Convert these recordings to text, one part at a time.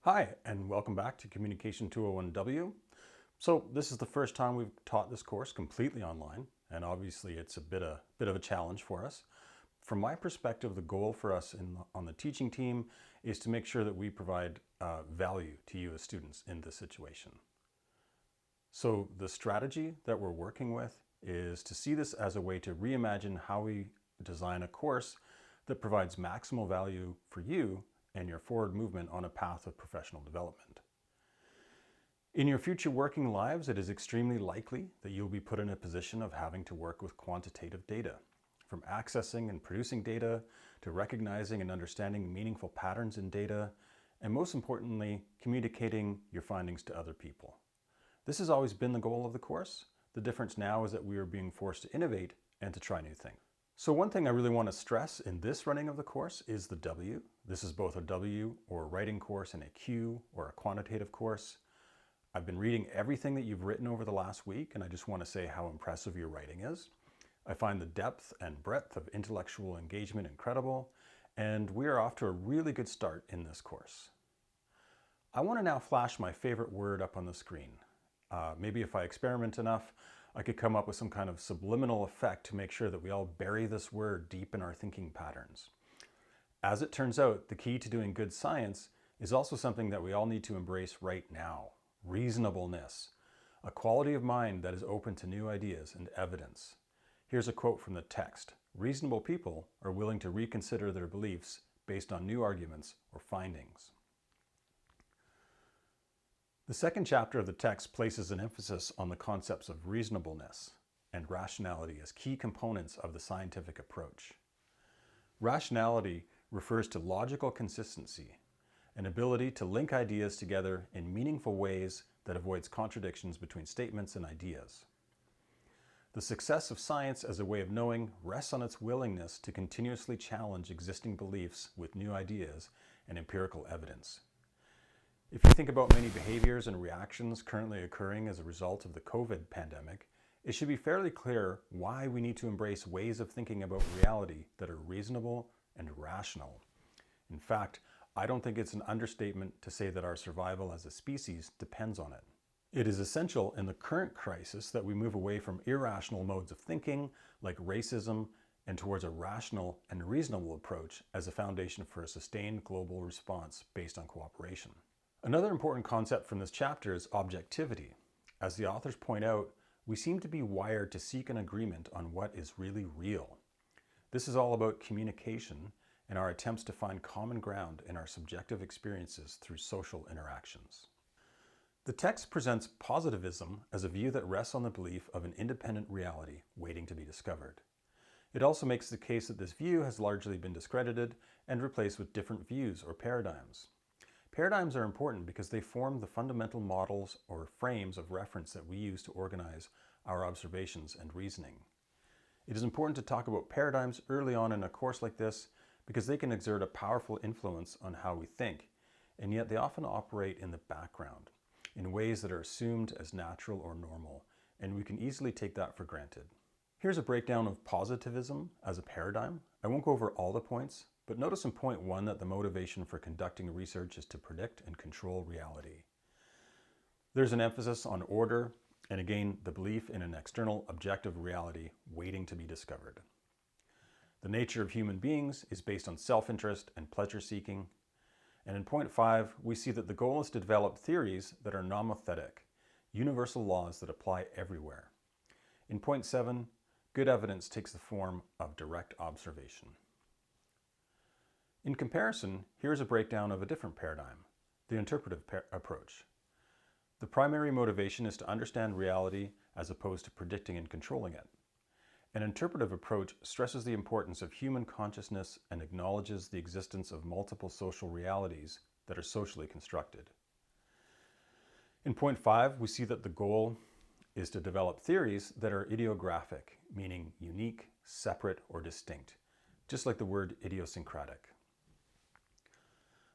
Hi, and welcome back to Communication 201W. So this is the first time we've taught this course completely online, and obviously it's a bit of a challenge for us. From my perspective, the goal for us on the teaching team is to make sure that we provide value to you as students in this situation. So the strategy that we're working with is to see this as a way to reimagine how we design a course that provides maximal value for you and your forward movement on a path of professional development. In your future working lives, it is extremely likely that you'll be put in a position of having to work with quantitative data, from accessing and producing data to recognizing and understanding meaningful patterns in data, and most importantly, communicating your findings to other people. This has always been the goal of the course. The difference now is that we are being forced to innovate and to try new things. So one thing I really want to stress in this running of the course is the W. This is both a W or a writing course and a Q or a quantitative course. I've been reading everything that you've written over the last week, and I just want to say how impressive your writing is. I find the depth and breadth of intellectual engagement incredible, and we are off to a really good start in this course. I want to now flash my favorite word up on the screen. Maybe if I experiment enough, I could come up with some kind of subliminal effect to make sure that we all bury this word deep in our thinking patterns. As it turns out, the key to doing good science is also something that we all need to embrace right now: reasonableness, a quality of mind that is open to new ideas and evidence. Here's a quote from the text: "Reasonable people are willing to reconsider their beliefs based on new arguments or findings." The second chapter of the text places an emphasis on the concepts of reasonableness and rationality as key components of the scientific approach. Rationality refers to logical consistency, an ability to link ideas together in meaningful ways that avoids contradictions between statements and ideas. The success of science as a way of knowing rests on its willingness to continuously challenge existing beliefs with new ideas and empirical evidence. If you think about many behaviors and reactions currently occurring as a result of the COVID pandemic, it should be fairly clear why we need to embrace ways of thinking about reality that are reasonable and rational. In fact, I don't think it's an understatement to say that our survival as a species depends on it. It is essential in the current crisis that we move away from irrational modes of thinking like racism and towards a rational and reasonable approach as a foundation for a sustained global response based on cooperation. Another important concept from this chapter is objectivity. As the authors point out, we seem to be wired to seek an agreement on what is really real. This is all about communication and our attempts to find common ground in our subjective experiences through social interactions. The text presents positivism as a view that rests on the belief of an independent reality waiting to be discovered. It also makes the case that this view has largely been discredited and replaced with different views or paradigms. Paradigms are important because they form the fundamental models or frames of reference that we use to organize our observations and reasoning. It is important to talk about paradigms early on in a course like this because they can exert a powerful influence on how we think, and yet they often operate in the background in ways that are assumed as natural or normal, and we can easily take that for granted. Here's a breakdown of positivism as a paradigm. I won't go over all the points, but notice in point 1 that the motivation for conducting research is to predict and control reality. There's an emphasis on order, and again, the belief in an external objective reality waiting to be discovered. The nature of human beings is based on self-interest and pleasure-seeking. And in point 5, we see that the goal is to develop theories that are nomothetic, universal laws that apply everywhere. In point 7, good evidence takes the form of direct observation. In comparison, here's a breakdown of a different paradigm, the interpretive approach. The primary motivation is to understand reality as opposed to predicting and controlling it. An interpretive approach stresses the importance of human consciousness and acknowledges the existence of multiple social realities that are socially constructed. In point 5, we see that the goal is to develop theories that are idiographic, meaning unique, separate, or distinct, just like the word idiosyncratic.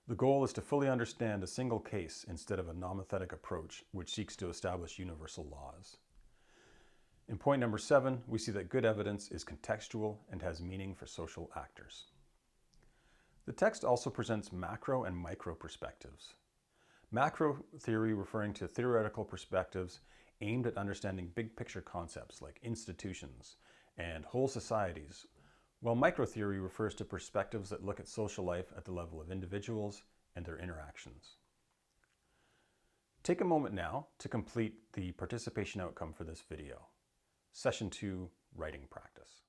The goal is to fully understand a single case instead of a nomothetic approach which seeks to establish universal laws. In point number 7, we see that good evidence is contextual and has meaning for social actors. The text also presents macro and micro perspectives. Macro theory referring to theoretical perspectives aimed at understanding big picture concepts like institutions and whole societies, while micro theory refers to perspectives that look at social life at the level of individuals and their interactions. Take a moment now to complete the participation outcome for this video. Session 2, Writing Practice.